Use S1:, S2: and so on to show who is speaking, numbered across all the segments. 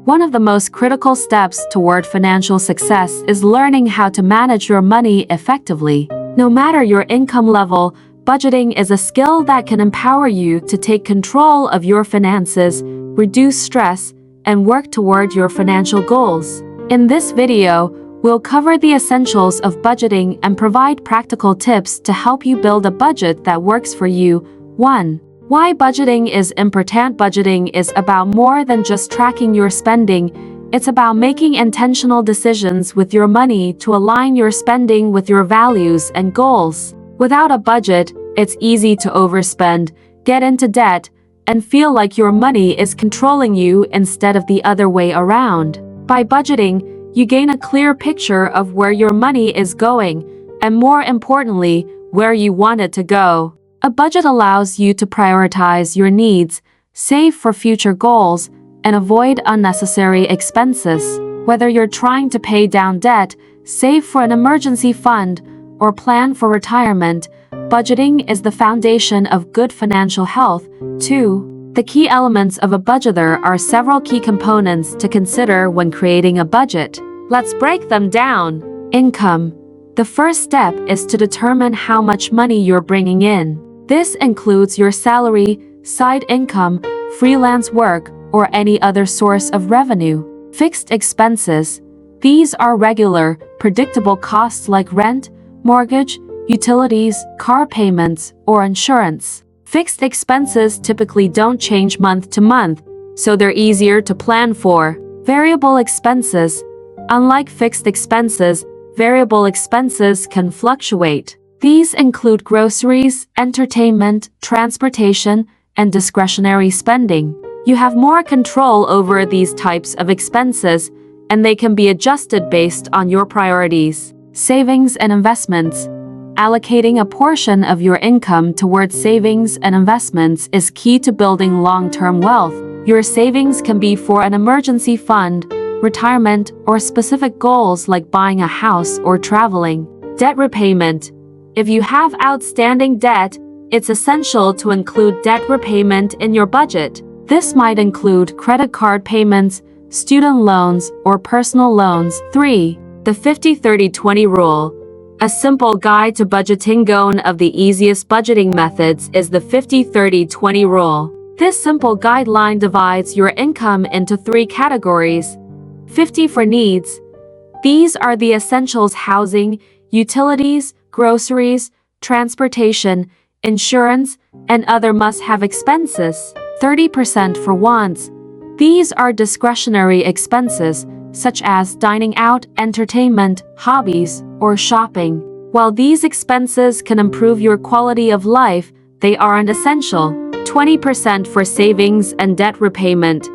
S1: One of the most critical steps toward financial success is learning how to manage your money effectively. No matter your income level, budgeting is a skill that can empower you to take control of your finances, reduce stress, and work toward your financial goals. In this video, we'll cover the essentials of budgeting and provide practical tips to help you build a budget that works for you. 1. Why budgeting is important. Budgeting is about more than just tracking your spending. It's about making intentional decisions with your money to align your spending with your values and goals. Without a budget, it's easy to overspend, get into debt, and feel like your money is controlling you instead of the other way around. By budgeting, you gain a clear picture of where your money is going, and more importantly, where you want it to go. A budget allows you to prioritize your needs, save for future goals, and avoid unnecessary expenses. Whether you're trying to pay down debt, save for an emergency fund, or plan for retirement, budgeting is the foundation of good financial health. 2. The key elements of a budget. There are several key components to consider when creating a budget. Let's break them down. Income. The first step is to determine how much money you're bringing in. This includes your salary, side income, freelance work, or any other source of revenue. Fixed expenses. These are regular, predictable costs like rent, mortgage, utilities, car payments, or insurance. Fixed expenses typically don't change month to month, so they're easier to plan for. Variable expenses. Unlike fixed expenses, variable expenses can fluctuate. These include groceries, entertainment, transportation, and discretionary spending. You have more control over these types of expenses, and they can be adjusted based on your priorities. Savings and investments. Allocating a portion of your income towards savings and investments is key to building long-term wealth. Your savings can be for an emergency fund, retirement, or specific goals like buying a house or traveling. Debt repayment. If you have outstanding debt, it's essential to include debt repayment in your budget. This might include credit card payments, student loans, or personal loans. 3. The 50-30-20 rule. A simple guide to budgeting. One of the easiest budgeting methods is the 50-30-20 rule. This simple guideline divides your income into 3 categories. 50 for needs. These are the essentials: housing, utilities, groceries, transportation, insurance, and other must-have expenses. 30% for wants. These are discretionary expenses, such as dining out, entertainment, hobbies, or shopping. While these expenses can improve your quality of life, they aren't essential. 20% for savings and debt repayment.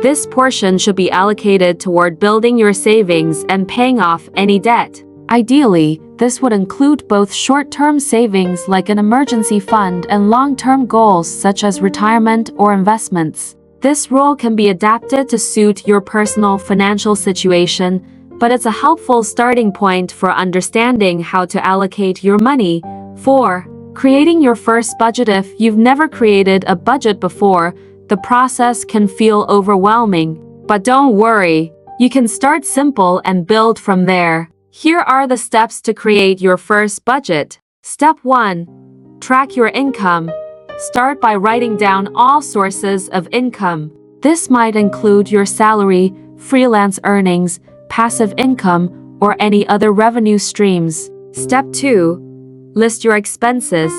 S1: This portion should be allocated toward building your savings and paying off any debt. Ideally, this would include both short-term savings like an emergency fund and long-term goals such as retirement or investments. This rule can be adapted to suit your personal financial situation, but it's a helpful starting point for understanding how to allocate your money. 4. Creating your first budget. If you've never created a budget before, the process can feel overwhelming. But don't worry, you can start simple and build from there. Here are the steps to create your first budget. Step 1. Track your income. Start by writing down all sources of income. This might include your salary, freelance earnings, passive income, or any other revenue streams. Step 2. List your expenses.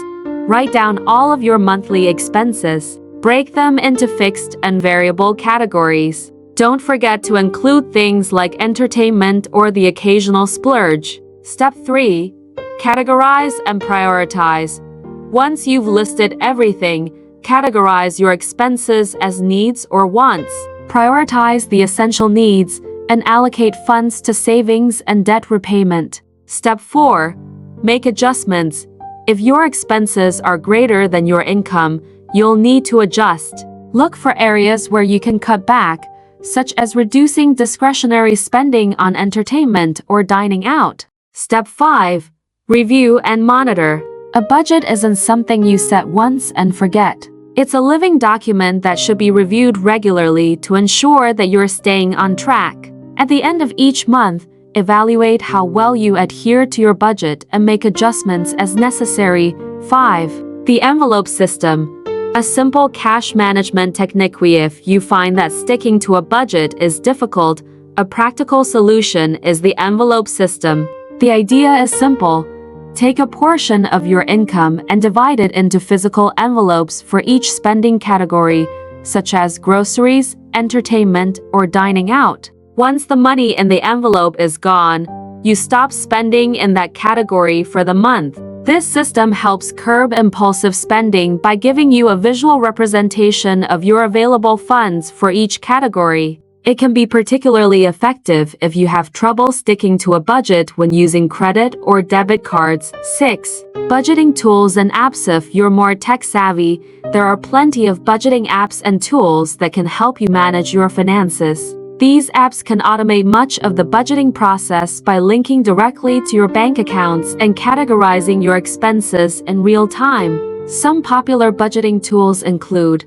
S1: Write down all of your monthly expenses. Break them into fixed and variable categories. Don't forget to include things like entertainment or the occasional splurge. Step 3. Categorize and prioritize. Once you've listed everything, categorize your expenses as needs or wants. Prioritize the essential needs and allocate funds to savings and debt repayment. Step 4. Make adjustments. If your expenses are greater than your income, you'll need to adjust. Look for areas where you can cut back, such as reducing discretionary spending on entertainment or dining out. Step 5. Review and monitor. A budget isn't something you set once and forget. It's a living document that should be reviewed regularly to ensure that you're staying on track. At the end of each month, evaluate how well you adhere to your budget and make adjustments as necessary. 5. The envelope system. A simple cash management technique. If you find that sticking to a budget is difficult, a practical solution is the envelope system. The idea is simple. Take a portion of your income and divide it into physical envelopes for each spending category, such as groceries, entertainment, or dining out. Once the money in the envelope is gone, you stop spending in that category for the month. This system helps curb impulsive spending by giving you a visual representation of your available funds for each category. It can be particularly effective if you have trouble sticking to a budget when using credit or debit cards. 6. Budgeting tools and apps. If you're more tech-savvy, there are plenty of budgeting apps and tools that can help you manage your finances. These apps can automate much of the budgeting process by linking directly to your bank accounts and categorizing your expenses in real time. Some popular budgeting tools include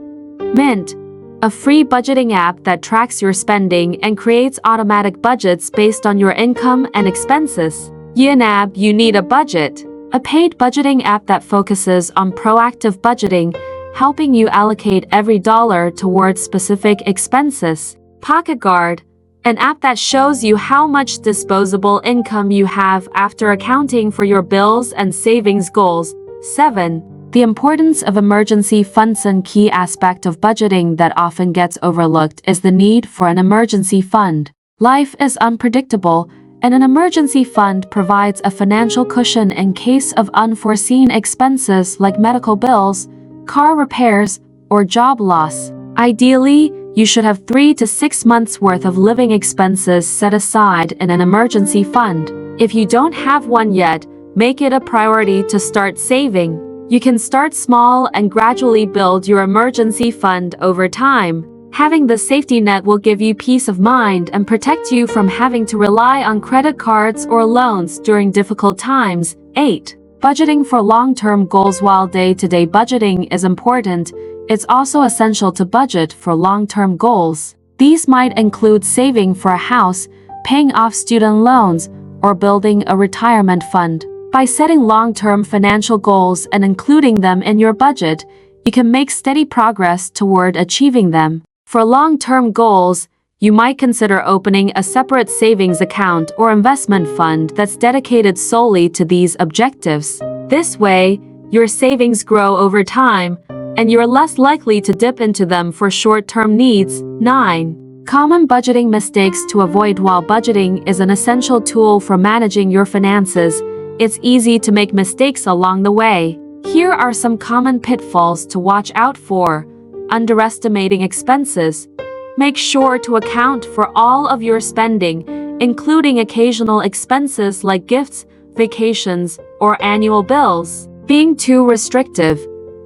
S1: Mint, a free budgeting app that tracks your spending and creates automatic budgets based on your income and expenses. YNAB, You Need a Budget, a paid budgeting app that focuses on proactive budgeting, helping you allocate every dollar towards specific expenses. Pocket Guard, an app that shows you how much disposable income you have after accounting for your bills and savings goals. 7. The importance of emergency funds. A key aspect of budgeting that often gets overlooked is the need for an emergency fund. Life is unpredictable, and an emergency fund provides a financial cushion in case of unforeseen expenses like medical bills, car repairs, or job loss. Ideally, you should have 3 to 6 months worth of living expenses set aside in an emergency fund. If you don't have one yet, make it a priority to start saving. You can start small and gradually build your emergency fund over time. Having the safety net will give you peace of mind and protect you from having to rely on credit cards or loans during difficult times. 8. Budgeting for long-term goals. While day-to-day budgeting is important, it's also essential to budget for long-term goals. These might include saving for a house, paying off student loans, or building a retirement fund. By setting long-term financial goals and including them in your budget, you can make steady progress toward achieving them. For long-term goals, you might consider opening a separate savings account or investment fund that's dedicated solely to these objectives. This way, your savings grow over time, and you're less likely to dip into them for short-term needs. 9. Common budgeting mistakes to avoid. While budgeting is an essential tool for managing your finances, it's easy to make mistakes along the way. Here are some common pitfalls to watch out for. Underestimating expenses. Make sure to account for all of your spending, including occasional expenses like gifts, vacations, or annual bills. Being too restrictive.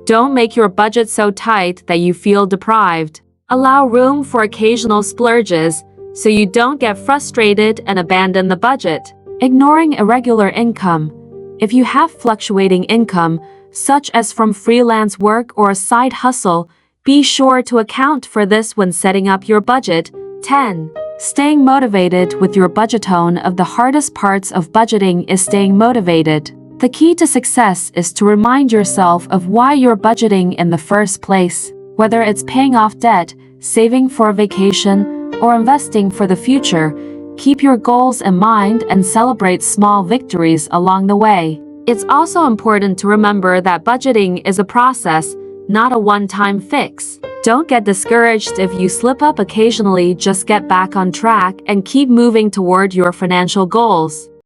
S1: Don't make your budget so tight that you feel deprived. Allow room for occasional splurges so you don't get frustrated and abandon the budget. Ignoring irregular income. If you have fluctuating income, such as from freelance work or a side hustle, be sure to account for this when setting up your budget. 10. Staying motivated with your budget. One of the hardest parts of budgeting is staying motivated. The key to success is to remind yourself of why you're budgeting in the first place. Whether it's paying off debt, saving for a vacation, or investing for the future, keep your goals in mind and celebrate small victories along the way. It's also important to remember that budgeting is a process, not a one-time fix. Don't get discouraged if you slip up occasionally. Just get back on track and keep moving toward your financial goals.